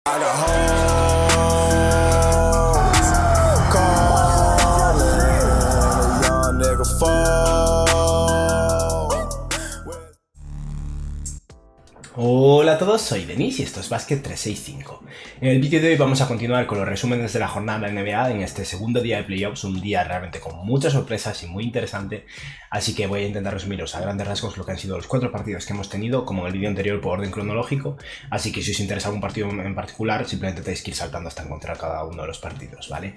I got hoes calling, a young nigga fall. Hola a todos, soy Denis y esto es Basket 365. En el vídeo de hoy vamos a continuar con los resúmenes de la jornada de NBA en este segundo día de playoffs, un día realmente con muchas sorpresas y muy interesante, así que voy a intentar resumiros a grandes rasgos lo que han sido los 4 partidos que hemos tenido, como en el vídeo anterior por orden cronológico, así que si os interesa algún partido en particular, simplemente tenéis que ir saltando hasta encontrar cada uno de los partidos, ¿vale?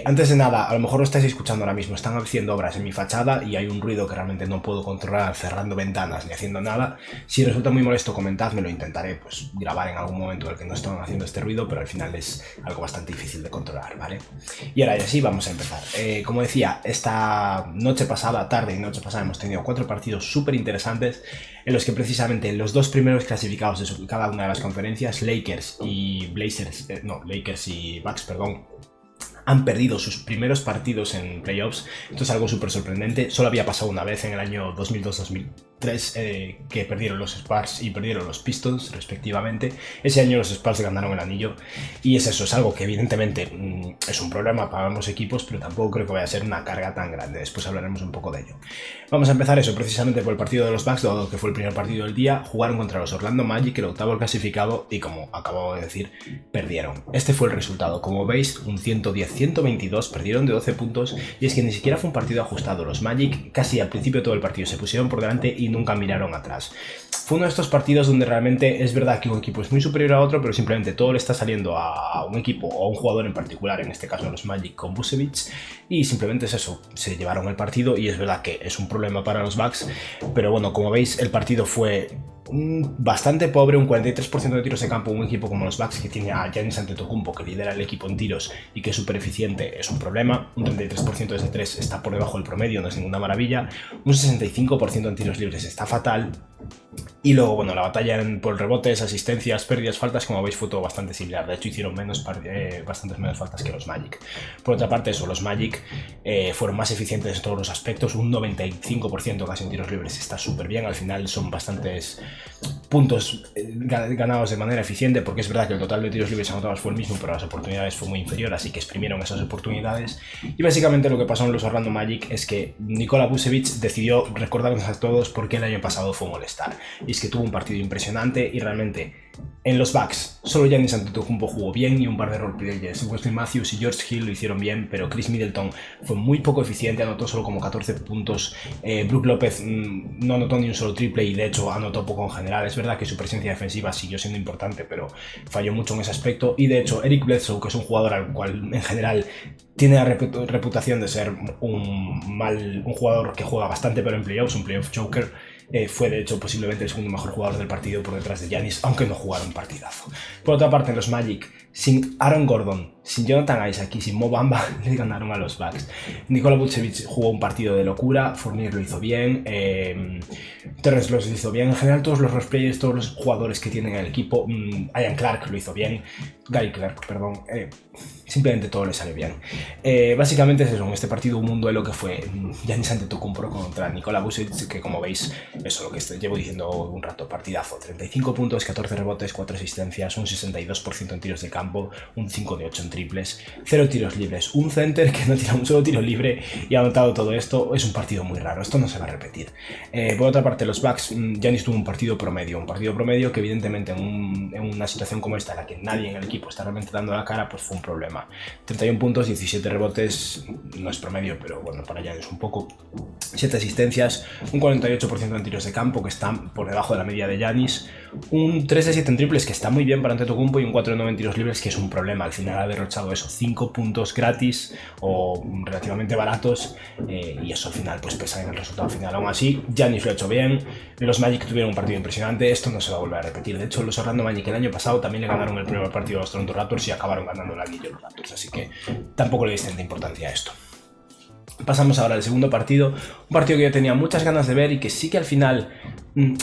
Antes de nada, a lo mejor lo estáis escuchando ahora mismo, están haciendo obras en mi fachada y hay un ruido que realmente no puedo controlar cerrando ventanas ni haciendo nada. Si resulta muy molesto, comentadme, lo intentaré pues grabar en algún momento en el que no están haciendo este ruido, pero al final es algo bastante difícil de controlar, ¿vale? Y ahora ya sí, vamos a empezar. Como decía, esta tarde y noche pasada hemos tenido 4 partidos súper interesantes en los que precisamente los 2 primeros clasificados de cada una de las conferencias, Lakers y Bucks, han perdido sus primeros partidos en playoffs. Esto es algo súper sorprendente. Solo había pasado una vez en el año 2002-2003 que perdieron los Spurs y perdieron los Pistons respectivamente. Ese año los Spurs ganaron el anillo y es algo que evidentemente es un problema para ambos equipos, pero tampoco creo que vaya a ser una carga tan grande. Después hablaremos un poco de ello. Vamos a empezar eso precisamente por el partido de los Bucks, dado que fue el primer partido del día. Jugaron contra los Orlando Magic, el octavo clasificado, y como acabo de decir, perdieron. Este fue el resultado. Como veis, un 110-122, perdieron de 12 puntos, y es que ni siquiera fue un partido ajustado. Los Magic casi al principio de todo el partido se pusieron por delante y nunca miraron atrás. Fue uno de estos partidos donde realmente es verdad que un equipo es muy superior a otro, pero simplemente todo le está saliendo a un equipo o a un jugador en particular, en este caso los Magic con Vucevic, y simplemente es eso, se llevaron el partido y es verdad que es un problema para los Bucks, pero bueno, como veis el partido fue bastante pobre, un 43% de tiros de campo. Un equipo como los Bucks, que tiene a Giannis Antetokounmpo, que lidera el equipo en tiros y que es súper eficiente, es un problema. Un 33% desde 3 está por debajo del promedio, no es ninguna maravilla. Un 65% en tiros libres está fatal. Y luego, bueno, la batalla por rebotes, asistencias, pérdidas, faltas, como veis, fue todo bastante similar. De hecho, hicieron bastantes menos faltas que los Magic. Por otra parte, eso, los Magic fueron más eficientes en todos los aspectos. Un 95% casi en tiros libres está súper bien. Al final son bastantes puntos ganados de manera eficiente, porque es verdad que el total de tiros libres anotados fue el mismo, pero las oportunidades fue muy inferior, así que exprimieron esas oportunidades. Y básicamente lo que pasó en los Orlando Magic es que Nikola Vucevic decidió recordarnos a todos por qué el año pasado fue molestar. Y es que tuvo un partido impresionante y realmente en los Bucks solo Giannis Antetokounmpo jugó bien y un par de roleplayers. Wesley Matthews y George Hill lo hicieron bien, pero Chris Middleton fue muy poco eficiente, anotó solo como 14 puntos. Brook López no anotó ni un solo triple y de hecho anotó poco en general. Es verdad que su presencia defensiva siguió siendo importante, pero falló mucho en ese aspecto. Y de hecho Eric Bledsoe, que es un jugador al cual en general tiene la reputación de ser un jugador que juega bastante pero en playoffs, un playoff choker, fue de hecho posiblemente el segundo mejor jugador del partido por detrás de Giannis, aunque no jugaron un partidazo. Por otra parte, en los Magic, sin Aaron Gordon, sin Jonathan Isaac y sin Mo Bamba, le ganaron a los Bucks. Nikola Vucevic jugó un partido de locura, Fournier lo hizo bien, Terrence Ross lo hizo bien, en general todos los roleplayers, todos los jugadores que tienen el equipo, Gary Clark lo hizo bien, simplemente todo le sale bien. Básicamente es eso, en este partido hubo un duelo que fue Giannis Antetokounmpo contra Nikola Vucevic, que como veis, eso lo que llevo diciendo un rato, partidazo, 35 puntos, 14 rebotes, 4 asistencias, un 62% en tiros de campo, un 5 de 8 en triples, 0 tiros libres, un center que no tira un solo tiro libre y ha anotado todo esto. Es un partido muy raro, esto no se va a repetir. Por otra parte, los Bucks, Giannis tuvo un partido promedio que evidentemente en una situación como esta, en la que nadie en el equipo está realmente dando la cara, pues fue un problema. 31 puntos, 17 rebotes, no es promedio, pero bueno, para Giannis un poco. 7 asistencias, un 48% en tiros de campo, que está por debajo de la media de Giannis, un 3 de 7 en triples, que está muy bien para Antetokounmpo, y un 4 de 9 en tiros libres, que es un problema. Al final ha derrochado eso, 5 puntos gratis o relativamente baratos, y eso al final pues pesa en el resultado final. Aún así, Giannis lo ha hecho bien, los Magic tuvieron un partido impresionante, esto no se va a volver a repetir. De hecho, los Orlando Magic el año pasado también le ganaron el primer partido a los Toronto Raptors y acabaron ganando el anillo los Raptors, así que tampoco le disten de importancia a esto. Pasamos ahora al segundo partido, un partido que yo tenía muchas ganas de ver y que sí que al final,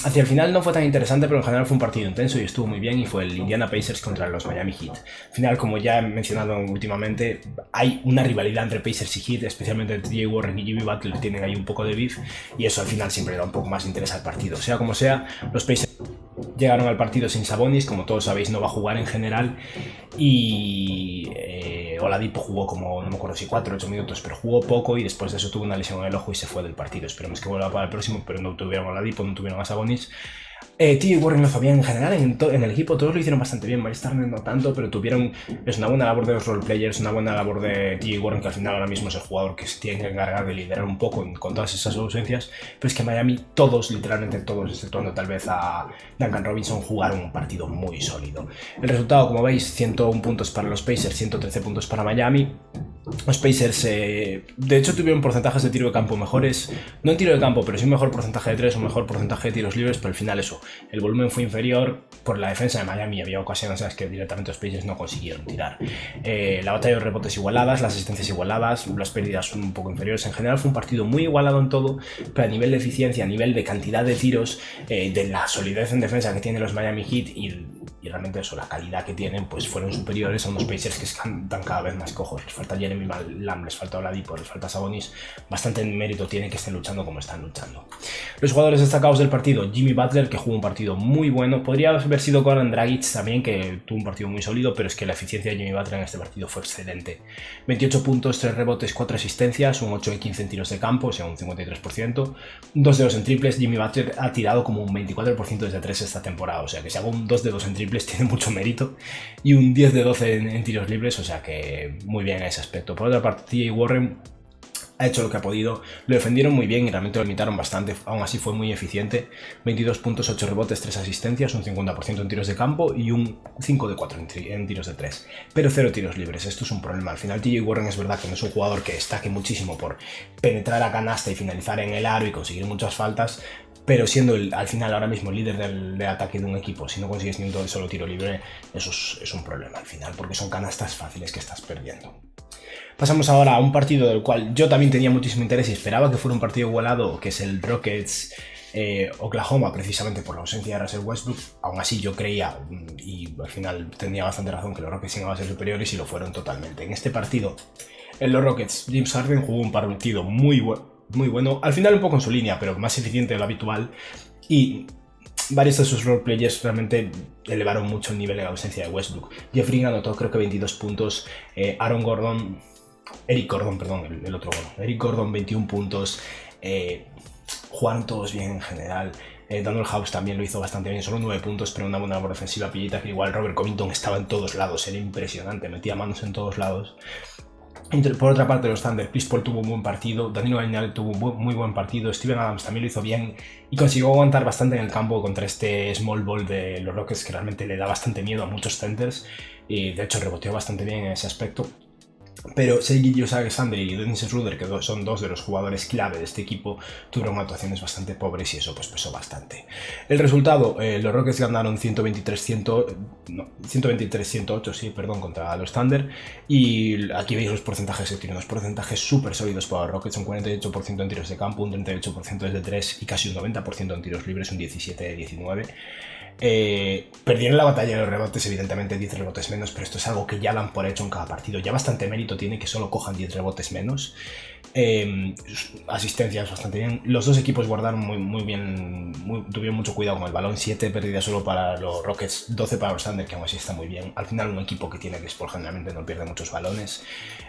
hacia el final no fue tan interesante, pero en general fue un partido intenso y estuvo muy bien, y fue el Indiana Pacers contra los Miami Heat. Al final, como ya he mencionado últimamente, hay una rivalidad entre Pacers y Heat, especialmente entre T.J. Warren y Jimmy Butler, tienen ahí un poco de beef, y eso al final siempre da un poco más interés al partido. Sea como sea, los Pacers Llegaron al partido sin Sabonis, como todos sabéis no va a jugar en general, y Oladipo jugó como, no me acuerdo si 4 o 8 minutos, pero jugó poco y después de eso tuvo una lesión en el ojo y se fue del partido. Esperemos que vuelva para el próximo, pero no tuvieron a Oladipo, no tuvieron a Sabonis. TJ Warren lo hizo bien en general, en el equipo todos lo hicieron bastante bien, Miles Turner no tanto, pero es una buena labor de los roleplayers, una buena labor de TJ Warren, que al final ahora mismo es el jugador que se tiene que encargar de liderar un poco con todas esas ausencias, pero es que Miami todos, literalmente todos, exceptuando tal vez a Duncan Robinson, jugaron un partido muy sólido. El resultado, como veis, 101 puntos para los Pacers, 113 puntos para Miami. Los Pacers, de hecho, tuvieron porcentajes de tiro de campo mejores, no en tiro de campo, pero sí un mejor porcentaje de 3, un mejor porcentaje de tiros libres, pero al final eso, el volumen fue inferior por la defensa de Miami. Había ocasiones en las que directamente los Pacers no consiguieron tirar. La batalla de rebotes igualadas, las asistencias igualadas, las pérdidas un poco inferiores. En general fue un partido muy igualado en todo, pero a nivel de eficiencia, a nivel de cantidad de tiros, de la solidez en defensa que tienen los Miami Heat y realmente eso, la calidad que tienen, pues fueron superiores a unos Pacers que están cada vez más cojos. Les falta Jeremy Lamb, les falta Oladipo, les falta Sabonis. Bastante mérito tiene que estén luchando como están luchando. Los jugadores destacados del partido: Jimmy Butler, que jugó un partido muy bueno. Podría haber sido Goran Dragic también, que tuvo un partido muy sólido, pero es que la eficiencia de Jimmy Butler en este partido fue excelente. 28 puntos, 3 rebotes, 4 asistencias, un 8 de 15 en tiros de campo, o sea un 53%, 2 de 2 en triples. Jimmy Butler ha tirado como un 24% desde 3 esta temporada, o sea que si hago un 2 de 2 en triples tiene mucho mérito, y un 10 de 12 en tiros libres, o sea que muy bien en ese aspecto. Por otra parte, TJ Warren ha hecho lo que ha podido, lo defendieron muy bien y realmente lo limitaron bastante, aún así fue muy eficiente. 22 puntos, 8 rebotes, 3 asistencias, un 50% en tiros de campo y un 5 de 4 en tiros de 3, pero 0 tiros libres. Esto es un problema. Al final TJ Warren es verdad que no es un jugador que destaque muchísimo por penetrar a canasta y finalizar en el aro y conseguir muchas faltas, pero siendo al final ahora mismo el líder del ataque de un equipo, si no consigues ni un solo tiro libre, eso es un problema al final, porque son canastas fáciles que estás perdiendo. Pasamos ahora a un partido del cual yo también tenía muchísimo interés y esperaba que fuera un partido igualado, que es el Rockets Oklahoma, precisamente por la ausencia de Russell Westbrook. Aún así yo creía, y al final tenía bastante razón, que los Rockets iban a ser superiores y lo fueron totalmente. En este partido, en los Rockets, James Harden jugó un partido muy bueno, al final un poco en su línea, pero más eficiente de lo habitual, y varios de sus roleplayers realmente elevaron mucho el nivel en la ausencia de Westbrook. Jeffrey anotó creo que 22 puntos, Eric Gordon 21 puntos, jugaron todos bien en general. Daniel House también lo hizo bastante bien, solo 9 puntos, pero una buena labor defensiva. Pillita que igual Robert Covington estaba en todos lados, era impresionante, metía manos en todos lados. Por otra parte, los Thunder, Chris Paul tuvo un buen partido, Danilo Gallinari tuvo un muy buen partido, Steven Adams también lo hizo bien y consiguió aguantar bastante en el campo contra este small ball de los Rockets, que realmente le da bastante miedo a muchos centers, y de hecho reboteó bastante bien en ese aspecto. Pero Shai Gilgeous-Alexander y Dennis Schroeder, que son dos de los jugadores clave de este equipo, tuvieron actuaciones bastante pobres y eso pues pesó bastante. El resultado, los Rockets ganaron 123-108 contra los Thunder, y aquí veis los porcentajes que tienen, unos porcentajes súper sólidos para los Rockets, un 48% en tiros de campo, un 38% desde 3 y casi un 90% en tiros libres, un 17-19. Perdieron la batalla de los rebotes, evidentemente 10 rebotes menos, pero esto es algo que ya dan por hecho en cada partido. Ya bastante mérito tiene que solo cojan 10 rebotes menos. Asistencias bastante bien. Los dos equipos guardaron muy bien, tuvieron mucho cuidado con el balón. 7 pérdidas solo para los Rockets, 12 para los Thunder, que aún así está muy bien. Al final un equipo que tiene Chris Paul generalmente no pierde muchos balones,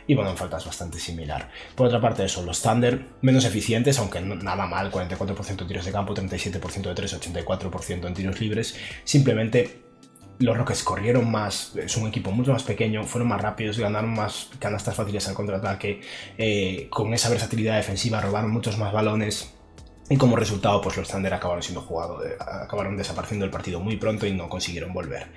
y bueno, en faltas bastante similar. Por otra parte eso, los Thunder menos eficientes, aunque nada mal, 44% en tiros de campo, 37% de 3, 84% en tiros libres. Simplemente los Rockets corrieron más, es un equipo mucho más pequeño, fueron más rápidos, ganaron más canastas fáciles al contraataque, con esa versatilidad defensiva robaron muchos más balones. Y como resultado, pues los Thunder acabaron desapareciendo del partido muy pronto y no consiguieron volver.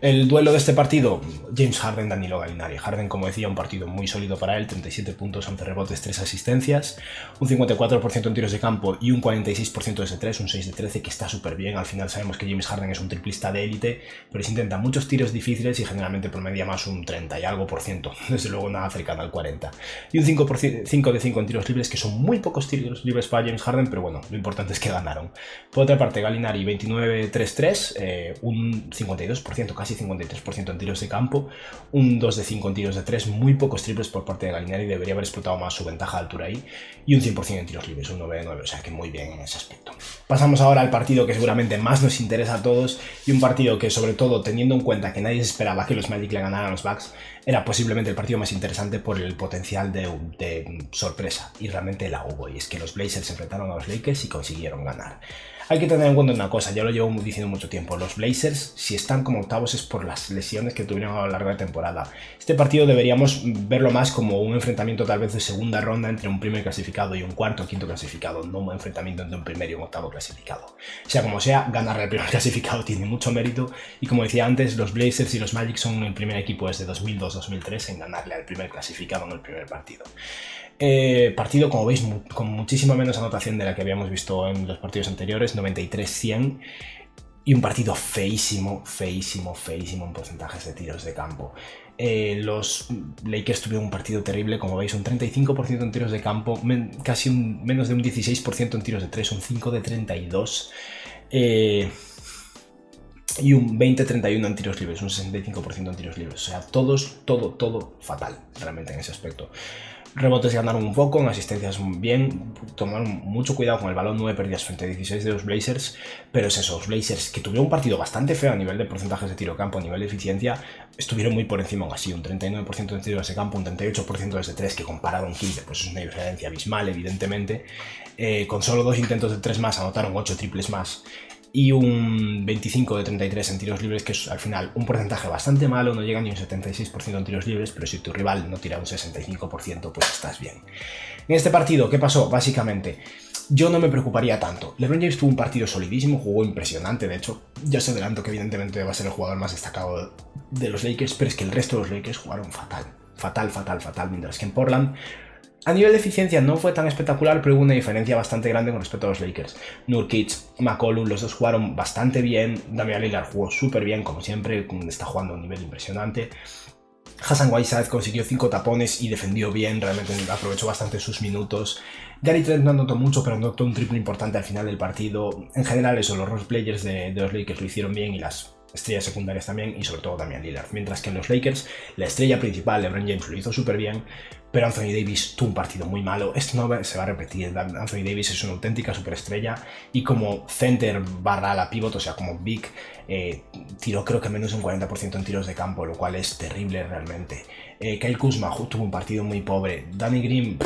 El duelo de este partido, James Harden, Danilo Gallinari. Harden, como decía, un partido muy sólido para él, 37 puntos, 11 rebotes, 3 asistencias, un 54% en tiros de campo y un 46% desde 3, un 6 de 13, que está súper bien. Al final sabemos que James Harden es un triplista de élite, pero se intenta muchos tiros difíciles y generalmente promedia más un 30 y algo por ciento, desde luego nada cercano al 40. Y un 5 de 5 en tiros libres, que son muy pocos tiros libres para James Harden, pero bueno, lo importante es que ganaron. Por otra parte, Gallinari 29-3-3, un 52%, casi 53% en tiros de campo, un 2 de 5 en tiros de 3, muy pocos triples por parte de Gallinari, debería haber explotado más su ventaja de altura ahí, y un 100% en tiros libres, un 9 de 9, o sea que muy bien en ese aspecto. Pasamos ahora al partido que seguramente más nos interesa a todos, y un partido que, sobre todo teniendo en cuenta que nadie se esperaba que los Magic le ganaran a los Bucks, era posiblemente el partido más interesante por el potencial de sorpresa, y realmente la hubo, y es que los Blazers se enfrentaron a los Lakers y consiguieron ganar. Hay que tener en cuenta una cosa, ya lo llevo diciendo mucho tiempo, los Blazers, si están como octavos es por las lesiones que tuvieron a lo largo de la temporada. Este partido deberíamos verlo más como un enfrentamiento tal vez de segunda ronda entre un primer clasificado y un cuarto o quinto clasificado, no un enfrentamiento entre un primer y un octavo clasificado. Sea como sea, ganarle al primer clasificado tiene mucho mérito, y como decía antes, los Blazers y los Magic son el primer equipo desde 2002-2003 en ganarle al primer clasificado en el primer partido. Partido, como veis, con muchísima menos anotación de la que habíamos visto en los partidos anteriores, 93-100, y un partido feísimo en porcentajes de tiros de campo. Los Lakers tuvieron un partido terrible, como veis, un 35% en tiros de campo, casi menos de un 16% en tiros de 3, un 5 de 32, y un 20-31 en tiros libres, un 65% en tiros libres. O sea, todo fatal realmente en ese aspecto. Rebotes ganaron un poco, en asistencias bien, tomaron mucho cuidado con el balón, 9 pérdidas frente a 16 de los Blazers, pero es eso, los Blazers, que tuvieron un partido bastante feo a nivel de porcentajes de tiro de campo, a nivel de eficiencia, estuvieron muy por encima aún así, un 39% de tiros de campo, un 38% desde 3, que comparado a un 15, pues es una diferencia abismal, evidentemente. Con solo 2 intentos de 3 más, anotaron 8 triples más, y un 25 de 33 en tiros libres, que es al final un porcentaje bastante malo, no llega ni un 76% en tiros libres, pero si tu rival no tira un 65%, pues estás bien. En este partido, ¿qué pasó? Básicamente, yo no me preocuparía tanto. LeBron James tuvo un partido solidísimo, jugó impresionante, de hecho, ya os adelanto que evidentemente va a ser el jugador más destacado de los Lakers, pero es que el resto de los Lakers jugaron fatal, mientras que en Portland, a nivel de eficiencia no fue tan espectacular, pero hubo una diferencia bastante grande con respecto a los Lakers. Nurkic, McCollum, los dos jugaron bastante bien. Damian Lillard jugó súper bien, como siempre, está jugando a un nivel impresionante. Hassan Whiteside consiguió 5 tapones y defendió bien, realmente aprovechó bastante sus minutos. Gary Trent no anotó mucho, pero anotó un triple importante al final del partido. En general, eso, los role players de los Lakers lo hicieron bien, y las estrellas secundarias también, y sobre todo Damian Lillard. Mientras que en los Lakers, la estrella principal, LeBron James, lo hizo súper bien, pero Anthony Davis tuvo un partido muy malo. Esto no se va a repetir. Anthony Davis es una auténtica superestrella, y como center barra la pivot, o sea, como big, tiró creo que menos de un 40% en tiros de campo, lo cual es terrible realmente. Kyle Kuzma tuvo un partido muy pobre. Danny Green,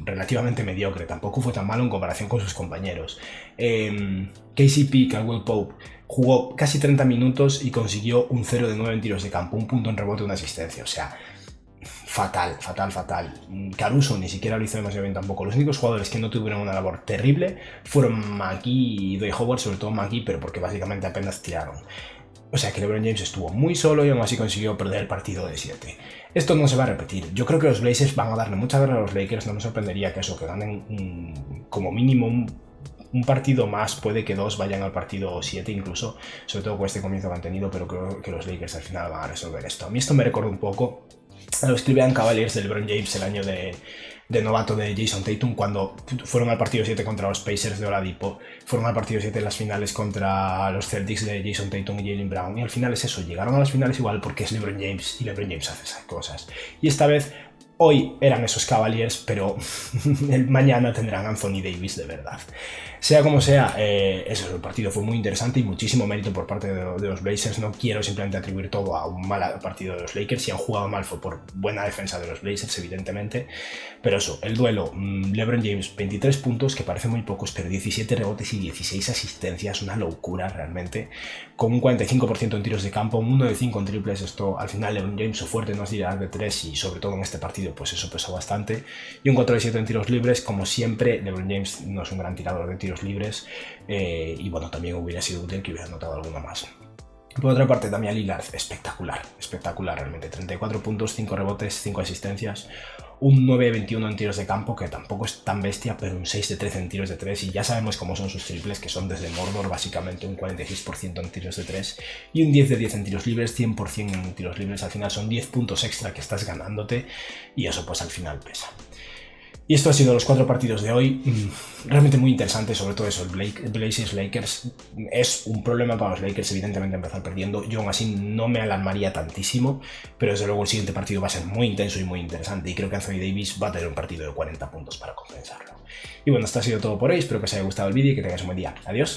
relativamente mediocre, tampoco fue tan malo en comparación con sus compañeros. KCP, Caldwell Pope, jugó casi 30 minutos y consiguió un 0 de 9 en tiros de campo, un punto en rebote, una asistencia, o sea, fatal. Caruso ni siquiera lo hizo demasiado bien tampoco. Los únicos jugadores que no tuvieron una labor terrible fueron McGee y Dwight Howard, sobre todo McGee, pero porque básicamente apenas tiraron. O sea que LeBron James estuvo muy solo y aún así consiguió perder el partido de 7. Esto no se va a repetir. Yo creo que los Blazers van a darle mucha guerra a los Lakers. No me sorprendería que ganen como mínimo un partido más, puede que 2 vayan al partido 7 incluso, sobre todo con este comienzo que han tenido, pero creo que los Lakers al final van a resolver esto. A mí esto me recuerda un poco a los Cleveland Cavaliers de LeBron James el año de novato de Jason Tatum, cuando fueron al partido 7 contra los Pacers de Oladipo, fueron al partido 7 en las finales contra los Celtics de Jason Tatum y Jaylen Brown, y al final es eso, llegaron a las finales igual porque es LeBron James, y LeBron James hace esas cosas. Y esta vez, hoy eran esos Cavaliers, pero mañana tendrán Anthony Davis de verdad. Sea como sea, el partido fue muy interesante y muchísimo mérito por parte de los Blazers. No quiero simplemente atribuir todo a un mal partido de los Lakers. Si han jugado mal fue por buena defensa de los Blazers, evidentemente. Pero eso, el duelo, LeBron James, 23 puntos, que parece muy pocos, pero 17 rebotes y 16 asistencias, una locura realmente. Con un 45% en tiros de campo, un 1 de 5 en triples. Esto, al final, LeBron James, su fuerte no es tirar de 3, y sobre todo en este partido, pues eso pesó bastante. Y un 4 de 7 en tiros libres. Como siempre, LeBron James no es un gran tirador de tiros libres, y bueno, también hubiera sido útil que hubiera anotado alguno más. Por otra parte, Damian Lillard, espectacular realmente, 34 puntos, 5 rebotes, 5 asistencias, un 9 de 21 en tiros de campo, que tampoco es tan bestia, pero un 6 de 13 en tiros de 3, y ya sabemos cómo son sus triples, que son desde Mordor, básicamente un 46% en tiros de 3, y un 10 de 10 en tiros libres, 100% en tiros libres. Al final son 10 puntos extra que estás ganándote, y eso pues al final pesa. Y esto ha sido los 4 partidos de hoy. Realmente muy interesante, sobre todo eso, el Blazers Lakers. Es un problema para los Lakers, evidentemente, empezar perdiendo. Yo aún así no me alarmaría tantísimo, pero desde luego el siguiente partido va a ser muy intenso y muy interesante. Y creo que Anthony Davis va a tener un partido de 40 puntos para compensarlo. Y bueno, esto ha sido todo por hoy. Espero que os haya gustado el vídeo y que tengáis un buen día. Adiós.